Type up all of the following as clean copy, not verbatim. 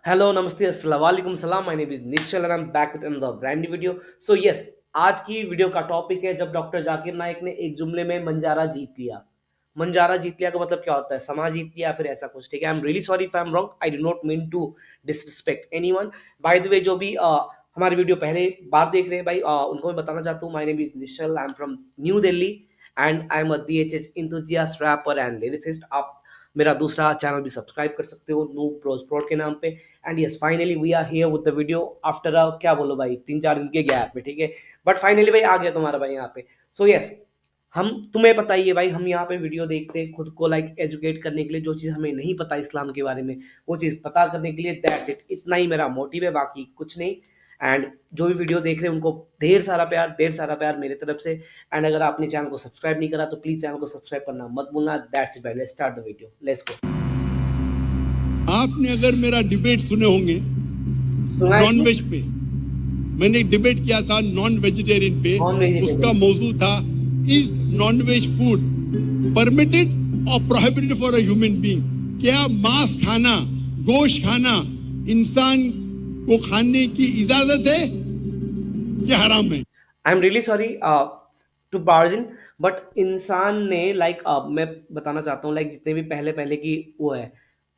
Hello नमस्ते अस्सलाम वालेकुम सलाम my name is Nishchal and I am back with another brand new video. So yes, आज की वीडियो का टॉपिक है जब डॉक्टर जाकिर नाइक ने एक जुमले में मंजारा जीत लिया। मंजारा जीत लिया का मतलब क्या होता है? समा जीत लिया, फिर ऐसा कुछ। ठीक है, I am really sorry if I am wrong, I do not mean to disrespect anyone. By the way, जो भी हमारी वीडियो पहले बार देख रहे हैं भाई, उनको मैं बताना चाहता हूँ, my name is Nishchal, I am from New Delhi and I am a DHH enthusiast rapper and lyricist. आप मेरा दूसरा चैनल भी सब्सक्राइब कर सकते हो, नूब ब्रोस प्रोड के नाम पे। And yes, finally we are here with the video after a, क्या बोलो भाई, 3-4 दिन के गैप में। ठीक है, बट फाइनली भाई आ गया तुम्हारा भाई यहाँ पे। सो यस, हम, तुम्हें पता ही है भाई, हम यहाँ पे वीडियो देखते हैं खुद को लाइक एजुकेट करने के लिए। जो चीज़ हमें नहीं पता इस्लाम के बारे में, वो चीज़ पता करने के लिए। दैट्स इट, इतना ही मेरा मोटिव है, बाकी कुछ नहीं। एंड जो भी वीडियो देख रहे हैं उनको ढेर सारा प्यार मेरे तरफ से। एंड अगर आपने चैनल को सब्सक्राइब नहीं करा तो प्लीज चैनल को सब्सक्राइब करना मत भूलना। That's it, let's start the video, let's go. आपने अगर मेरा डिबेट सुने होंगे सुना है नॉन कि वेज पे, मैंने एक डिबेट किया था नॉन वेजिटेरियन पे। Non vegetarian? उसका मौजू था, is non veg food permitted और prohibited for a human being? क्या मांस खाना, गोश्त खाना इंसान को खाने की इजाजत है या हराम है? I am really sorry to barge in, but इंसान ने लाइक, मैं बताना चाहता हूँ लाइक, जितने भी पहले पहले की वो है,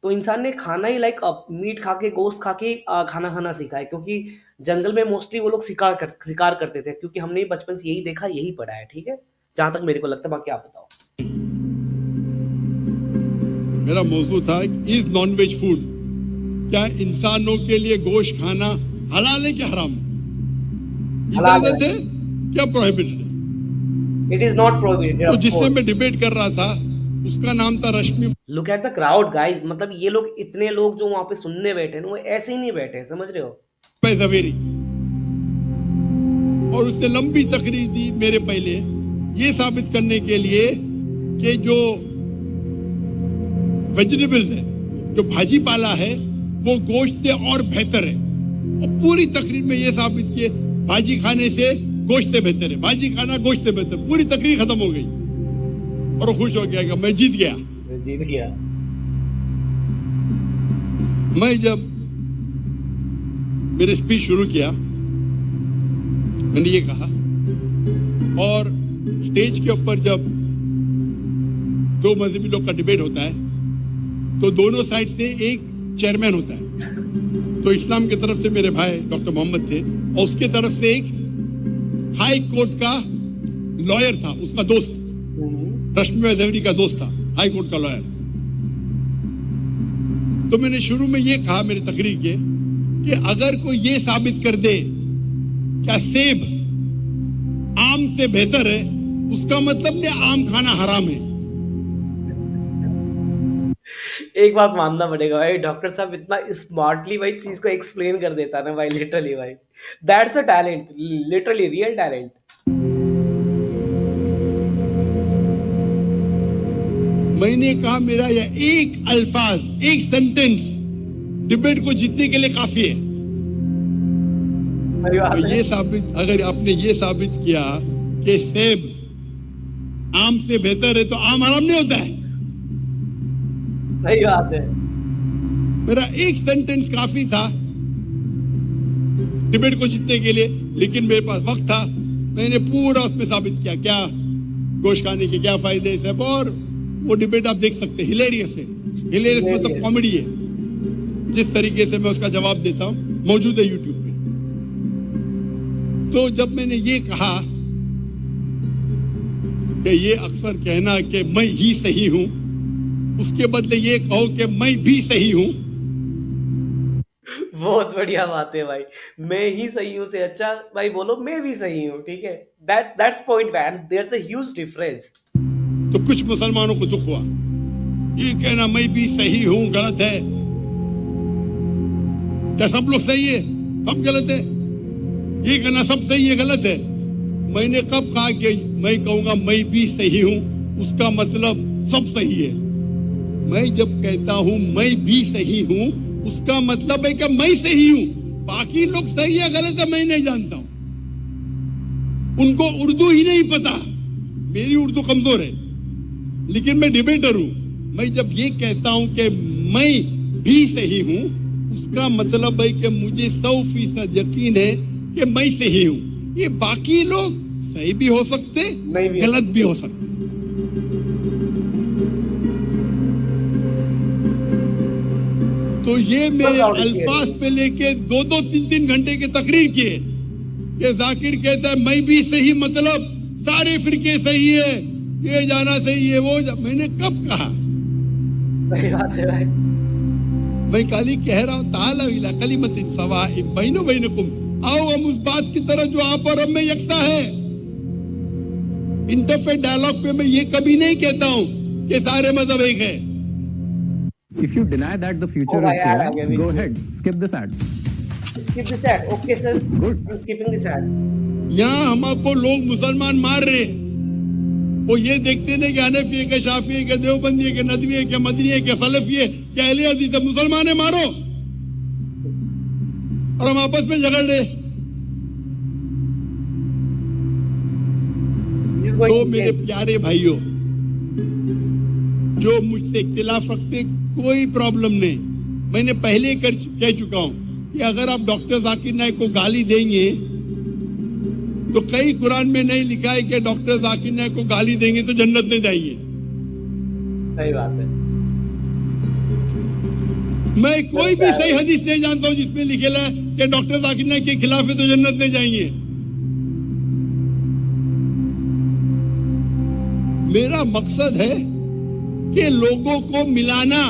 तो इंसान ने खाना ही लाइक मीट खा के, गोश्त खा के खाना खाना सीखा है। क्योंकि जंगल में मोस्टली वो लोग शिकार करते थे, क्योंकि हमने बचपन से यही देखा, यही पढ़ा है। ठीक है, जहां तक मेरे को लगता है, बाकी आप बताओ। मेरा मौजू था, इज नॉन वेज फूड, क्या इंसानों के लिए गोश्त खाना हलाल है क्या हराम है? हलाल इजाजत है, है क्या प्रोहिबिटेड है? इट इज नॉट प्रोहिबिटेड तो ऑफ जिससे कोर्स। मैं डिबेट कर रहा था उसका नाम था Rashmi look at the crowd guys, मतलब ये लोग, इतने लोग जो वहां पे सुनने बैठे हैं ना, वो ऐसे ही नहीं बैठे हैं, समझ रहे हो? जवेरी, और उसने लंबी तकरीर दी मेरे पहले, ये साबित करने के लिए कि जो वेजिटेबल्स है, जो भाजी पाला है, वो गोश्त से और बेहतर है। और पूरी तकरीर में ये साबित किए भाजी खाने से गोश्त से बेहतर है, भाजी खाना गोश्त से बेहतर। पूरी तकरीर खत्म हो गई और वो खुश हो गया कि मैं जीत गया। जीत गया। मैं जब मेरे स्पीच शुरू किया, मैंने ये कहा, और स्टेज के ऊपर जब दो मजहबी लोग का डिबेट होता है तो दोनों साइड से एक चेयरमैन होता है। तो इस्लाम की तरफ से मेरे भाई डॉक्टर मोहम्मद थे, और उसके तरफ से एक हाई कोर्ट का लॉयर था, उसका दोस्त, रश्मि जवेरी का दोस्त था, हाई कोर्ट का लॉयर। तो मैंने शुरू में ये कहा मेरी तकरीर के, कि अगर कोई ये साबित कर दे क्या सेब आम से बेहतर है, उसका मतलब नहीं आम खाना हराम है। एक बात मानना पड़ेगा भाई, डॉक्टर साहब इतना स्मार्टली भाई चीज को एक्सप्लेन कर देता है ना भाई, लिटरली भाई, that's a talent, literally real talent. मैंने कहा मेरा यह एक अल्फाज, एक सेंटेंस डिबेट को जीतने के लिए काफी है। ये साबित, अगर आपने ये साबित किया कि सेब आम से बेहतर है तो आम हराम नहीं होता है। सही बात है। मेरा एक सेंटेंस काफी था डिबेट को जीतने के लिए, लेकिन मेरे पास वक्त था, मैंने पूरा उसमें साबित किया क्या गोश्त खाने के क्या फायदे सब। और वो डिबेट आप देख सकते हैं, हिलेरियस है। हिलेरियस मतलब कॉमेडी है। जिस तरीके से मैं उसका जवाब देता हूं मौजूद है यूट्यूब पे। तो जब मैंने ये कहा कि ये अक्सर कहना कि मैं ही सही हूं, उसके बदले ये कहो कि मैं भी सही हूं। बहुत बढ़िया बात है भाई, मैं ही सही हूं से अच्छा भाई बोलो मैं भी सही हूं। ठीक है, that's point man, there's a huge difference. तो कुछ मुसलमानों को दुख हुआ, ये कहना मैं भी सही हूं गलत है, क्या सब लोग सही है सब गलत है? ये कहना सब सही है गलत है। मैंने कब कहा कि मैं कहूंगा मैं भी सही हूं, उसका मतलब सब सही है? मैं जब कहता हूं मैं भी सही हूं, उसका मतलब है कि मैं सही हूं, बाकी लोग सही है गलत है मैं नहीं जानता हूं। उनको उर्दू ही नहीं पता, मेरी उर्दू कमजोर है, लेकिन मैं डिबेटर हूं। मैं जब ये कहता हूं कि मैं भी सही हूं, उसका मतलब है कि मुझे 100% यकीन है कि मैं सही हूं। ये बाकी लोग सही भी हो सकते, नहीं भी हो गलत भी हो सकते। तो ये मेरे डाउट इसकी अल्फाज पे लेके 2-2, 3-3 घंटे की तकरीर किए कि जाकिर कहता है मैं भी सही, मतलब सारे फिरके सही है, ये जाना सही है, मैंने कब कहा? सही बात है भाई। मैं खाली कह रहा हूं ताला इला कलिमतिन सवाइम बैनो बैनकुम, आओ हम उस बात की तरफ जो आप और हम में यकसा है। इंटरफेथ डायलॉग पे मैं ये कभी नहीं कहता हूं कि सारे मजहब एक है। If you deny that the future Oh, is yeah, clear, yeah, go ahead, skip this ad. Skip this ad. Okay, sir. Good. I'm skipping this ad. यहाँ हमको लोग मुसलमान मार रहे हैं, वो ये देखते नहीं कि हनफी है, कि शाफी है, कि देवबंदी है, कि नदवी है, कि मदनी है, कि सलफी है, कि अहले हदीस है। मुसलमान है, मारो, और हम आपस में झगड़ रहे। This is going तो to मेरे change. प्यारे भाइयों, जो मुझसे इख्तिलाफ रखते, कोई प्रॉब्लम नहीं। मैंने पहले कह चुका हूं कि अगर आप डॉक्टर जाकिर नाइक को गाली देंगे तो कई कुरान में नहीं लिखा है कि डॉक्टर जाकिर नाइक को गाली देंगे तो जन्नत नहीं जाएंगे। सही बात है। मैं कोई भी सही हदीस नहीं जानता हूं जिसमें लिखेला है कि डॉक्टर जाकिर नाइक के खिलाफ है तो जन्नत नहीं जाएंगे। मेरा मकसद है कि लोगों को मिलाना,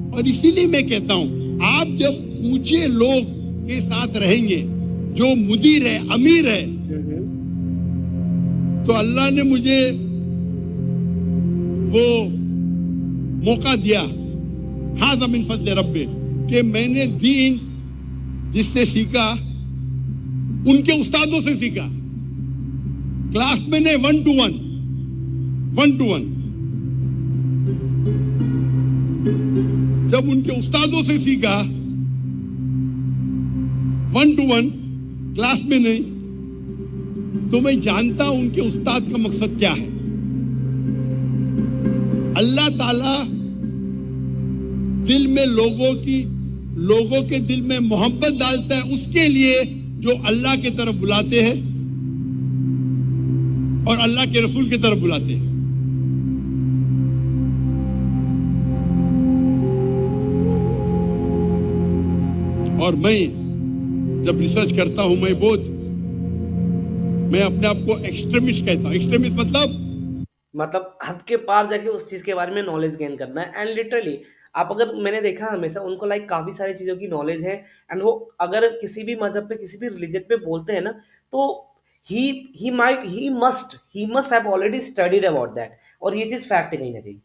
और इसीलिए मैं कहता हूं आप जब ऊंचे लोग के साथ रहेंगे, जो मुदीर है, अमीर है, तो अल्लाह ने मुझे वो मौका दिया, हाज़ा मिन फज़्ल रब्बे, कि मैंने दीन जिससे सीखा उनके उस्तादों से सीखा, क्लास में नहीं, 1 to 1 जब उनके उस्तादों से सीखा 1 to 1 क्लास में नहीं, तो मैं जानता हूं उनके उस्ताद का मकसद क्या है। अल्लाह ताला दिल में लोगों के दिल में मोहब्बत डालता है उसके लिए जो अल्लाह की तरफ बुलाते हैं और अल्लाह के रसूल की तरफ बुलाते हैं। और मैं जब रिसर्च करता हूं, मैं अपने आप को एक्सट्रीमिस्ट कहता हूं। एक्सट्रीमिस्ट मतलब हद के पार जाके उस चीज के बारे में नॉलेज गेन करना है। एंड लिटरली आप अगर, मैंने देखा हमेशा उनको लाइक काफी सारी चीजों की नॉलेज है, एंड वो अगर किसी भी मजहब पे, किसी भी रिलीजन पे बोलते हैं ना, तो he must have already studied about that, और ये चीज फैक्ट है कहीं ना कहीं।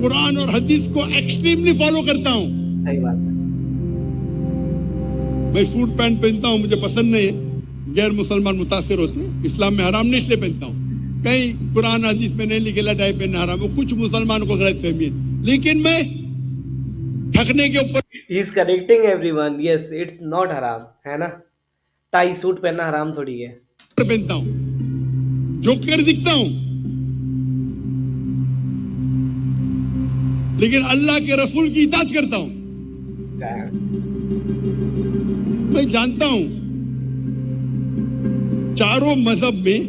कुरान और हदीस को एक्सट्रीमली फॉलो करता हूं। सही बात है। मैं सूट पैंट पहनता हूं, मुझे पसंद नहीं है, गैर मुसलमान मुतासिर होते हैं, इस्लाम में हराम नहीं इसलिए पहनता हूं। कहीं कुरान हदीस में नहीं लिखेला टाई पहनना हराम है, कुछ मुसलमानों को गलत फहमी है, लेकिन मैं थकने के ऊपर he is correcting everyone, yes it's not हराम, है ना। टाई सूट पहनना हराम थोड़ी है। पहनता हूं, जोकर दिखता हूं, लेकिन अल्लाह के रसूल की इताअत करता हूं। मैं जानता हूं चारों मजहब में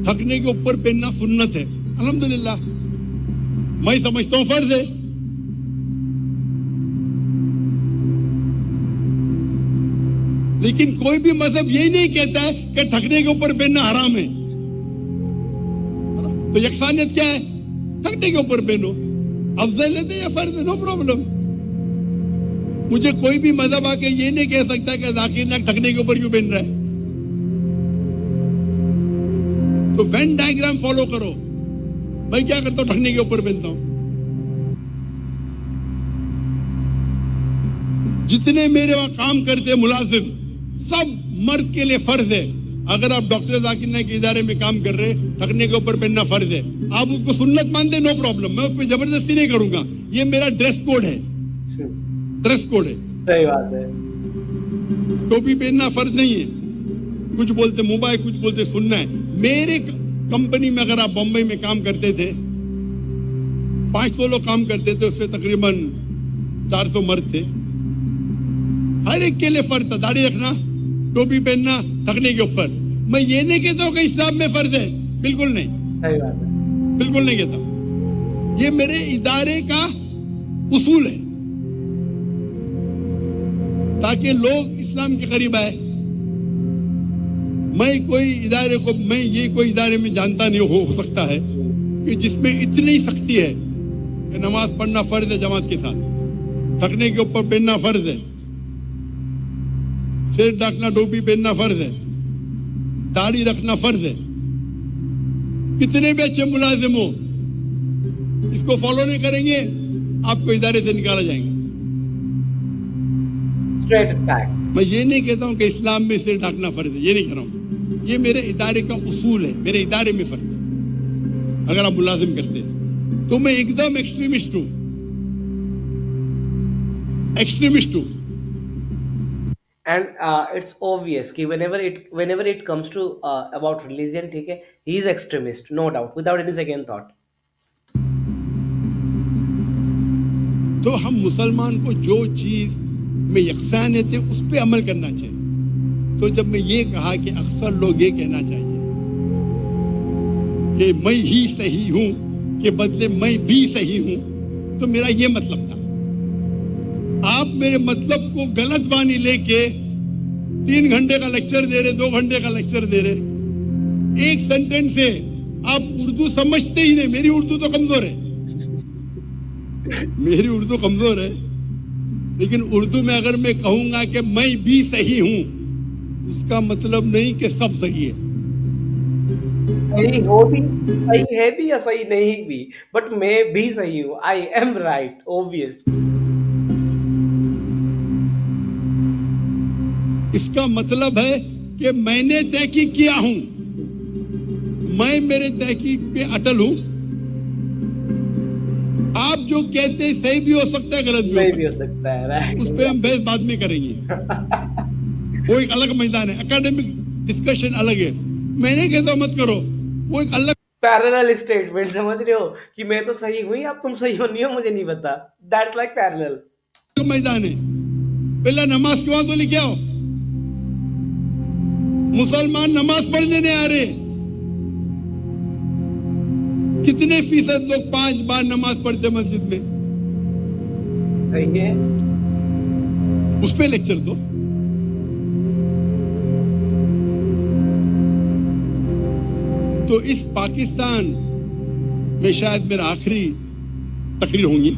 थकने के ऊपर पहनना सुन्नत है, अल्हम्दुलिल्लाह, मैं समझता हूं फर्ज है। लेकिन कोई भी मजहब यही नहीं कहता है कि थकने के ऊपर पहनना हराम है। तो यकसानियत क्या है? थकने के ऊपर पहनो, अफजलियत है या फर्ज है, नो प्रॉब्लम। मुझे कोई भी मजहब आके ये नहीं कह सकता कि जाकिर नाइक थकने के ऊपर क्यों पहन रहा है। तो वेन डायग्राम फॉलो करो। मैं क्या करता हूं, थकने के ऊपर पहनता हूं। जितने मेरे वहां काम करते मुलाजिम, सब मर्द के लिए फर्ज है। अगर आप डॉक्टर जाकिर नाइक के इदारे में काम कर रहे, थकने के ऊपर पहनना फर्ज है। आप उसको सुन्नत मानते, नो प्रॉब्लम, मैं उस पर जबरदस्ती नहीं करूंगा। ये मेरा ड्रेस कोड है, ड्रेस कोड है। सही बात है। टोपी पहनना फर्ज नहीं है। कुछ बोलते मोबाइल, कुछ बोलते सुनना है। मेरे कंपनी में अगर आप बंबई में काम करते थे 500 लोग काम करते थे, उससे तकरीबन 400 मर्द थे। हर एक के लिए फर्ज था, दाढ़ी रखना, टोपी पहनना, थकने के ऊपर। मैं ये नहीं कहता हूं कि इस्लाम में फर्ज है, बिल्कुल नहीं, सही बात है। बिल्कुल नहीं कहता। ये मेरे इदारे का उसूल है, ताकि लोग इस्लाम के करीब आए। मैं ये कोई इदारे में जानता नहीं हो सकता है कि जिसमें इतनी सख्ती है कि नमाज पढ़ना फर्ज है जमात के साथ, थकने के ऊपर पहनना फर्ज है, सिर ढकना, टोपी पहनना फर्ज है, दाढ़ी रखना फर्ज है। कितने भी अच्छे मुलाजिम हो, इसको फॉलो नहीं करेंगे, आपको इदारे से निकाला जाएंगे। Straight fact. मैं ये नहीं कहता हूं कि इस्लाम में सिर ढकना फर्ज है, ये नहीं कह रहा हूं। ये मेरे इदारे का उसूल है, मेरे इदारे में फर्ज है। अगर आप मुलाजिम करते हैं तो मैं एकदम एक्सट्रीमिस्ट हूं, एक्सट्रीमिस्ट हूं। And it's obvious कि whenever it comes to about religion, ठीक है, he is extremist, no doubt, without any second thought. तो हम मुसलमान को जो चीज में यकसानियत है उस पर अमल करना चाहिए। तो जब मैं ये कहा कि अक्सर लोग ये कहना चाहिए कि मैं ही सही हूं के बदले मैं भी सही हूं, तो मेरा ये मतलब था। आप मेरे मतलब को गलत बानी लेके 3 घंटे का लेक्चर दे रहे, 2 घंटे का लेक्चर दे रहे, एक सेंटेंस से आप उर्दू समझते ही नहीं। मेरी उर्दू तो कमजोर है, मेरी उर्दू कमजोर है, लेकिन उर्दू में अगर मैं कहूंगा कि मैं भी सही हूं, उसका मतलब नहीं कि सब सही है। सही हो भी, सही है भी या सही नहीं भी, बट मैं भी सही हूँ, आई एम राइट, ऑब्वियस। इसका मतलब है कि मैंने तहकीक किया हूं, मैं मेरे तहकीक पे अटल हूं। आप जो कहते हैं सही भी हो सकता है, गलत भी हो सकता है, राइट। उस पे हम बहस बाद में करेंगे। वो एक अलग मैदान है, एकेडमिक डिस्कशन अलग है। मैं नहीं कहता मत करो, वो एक अलग पैरेलल स्टेटमेंट, समझ रहे हो कि मैं तो सही हुई, आप तुम सही हो नहीं हो, मुझे नहीं पता। दैट्स लाइक पैरेलल मैदान है। पहला नमाज के वहां तो लेके आओ। मुसलमान नमाज पढ़ने नहीं आ रहे। कितने फीसद लोग 5 बार नमाज पढ़ते मस्जिद में? सही है। उस पे लेक्चर दो। तो इस पाकिस्तान में शायद मेरा आखिरी तकरीर होंगी।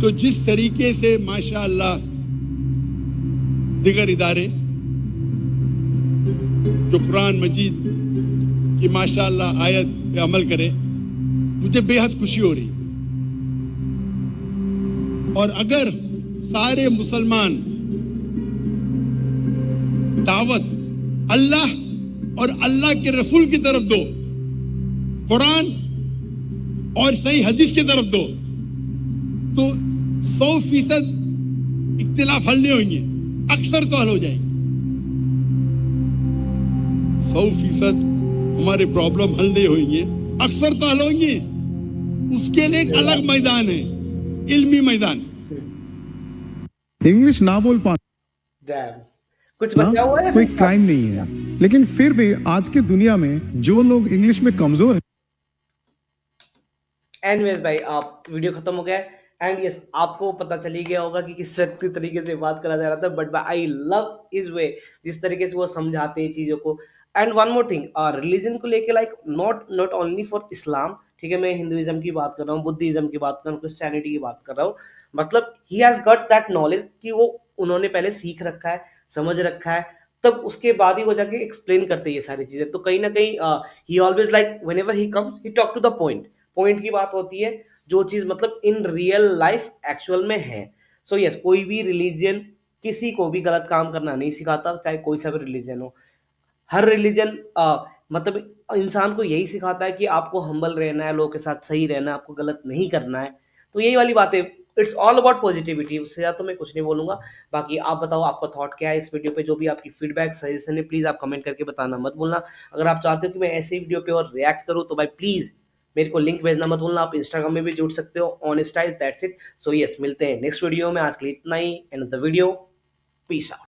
तो जिस तरीके से माशाअल्लाह दिगर इदारे जो कुरान मजीद की माशाअल्लाह आयत पे अमल करे, मुझे बेहद खुशी हो रही। और अगर सारे मुसलमान दावत अल्लाह और अल्लाह के रसूल की तरफ दो, कुरान और सही हदीस की तरफ दो, तो 100% इख्तिलाफ हल नहीं होंगे, अक्सर तो हल हो जाएंगे। 100% हमारे प्रॉब्लम हल नहीं होंगे, अक्सर तो हल होंगे। उसके लिए एक अलग मैदान है, इल्मी मैदान। इंग्लिश ना बोल पाना डैम, कुछ बचा हुआ है कोई फिर? क्राइम नहीं है, लेकिन फिर भी आज की दुनिया में जो लोग इंग्लिश में कमजोर हैं, एनीवेज भाई, आप वीडियो खत्म हो गया एंड यस, आपको पता चली गया होगा कि किस तरीके से बात करा जा रहा था, but I love is way, जिस तरीके से वो समझाते हैं चीजों को। And one more thing, religion को लेके, लाइक नॉट ओनली फॉर इस्लाम, ठीक है, मैं हिंदुइज्म की बात कर रहा हूँ, बुद्धिज्म की बात कर रहा हूँ, क्रिश्चियनिटी की बात कर रहा हूँ। मतलब he has got that knowledge कि वो उन्होंने पहले सीख रखा है, समझ रखा है, तब उसके बाद ही वो जाके एक्सप्लेन करते हैं ये सारी चीजें। तो कहीं ना कहीं he always like whenever he comes he talk to the point, point की बात होती है, जो चीज मतलब इन रियल लाइफ एक्चुअल में है। सो यस, कोई भी रिलीजन किसी को भी गलत काम करना नहीं सिखाता, चाहे कोई सा भी रिलीजन हो। हर रिलीजन मतलब इंसान को यही सिखाता है कि आपको हम्बल रहना है, लोगों के साथ सही रहना है, आपको गलत नहीं करना है। तो यही वाली बात है, इट्स ऑल अबाउट पॉजिटिविटी, उससे ज़्यादा तो मैं कुछ नहीं बोलूंगा। बाकी आप बताओ, आपका थॉट क्या है इस वीडियो पे? जो भी आपकी फीडबैक सजेशन है, प्लीज़ आप कमेंट करके बताना मत भूलना। अगर आप चाहते हो कि मैं ऐसे वीडियो पे और रिएक्ट करूँ, तो भाई प्लीज़ मेरे को लिंक भेजना मत भूलना। आप इंस्टाग्राम में भी जुड़ सकते हो, honest eyes, that's it. So yes, मिलते हैं नेक्स्ट वीडियो में। आज के लिए इतना ही। End the video, peace out.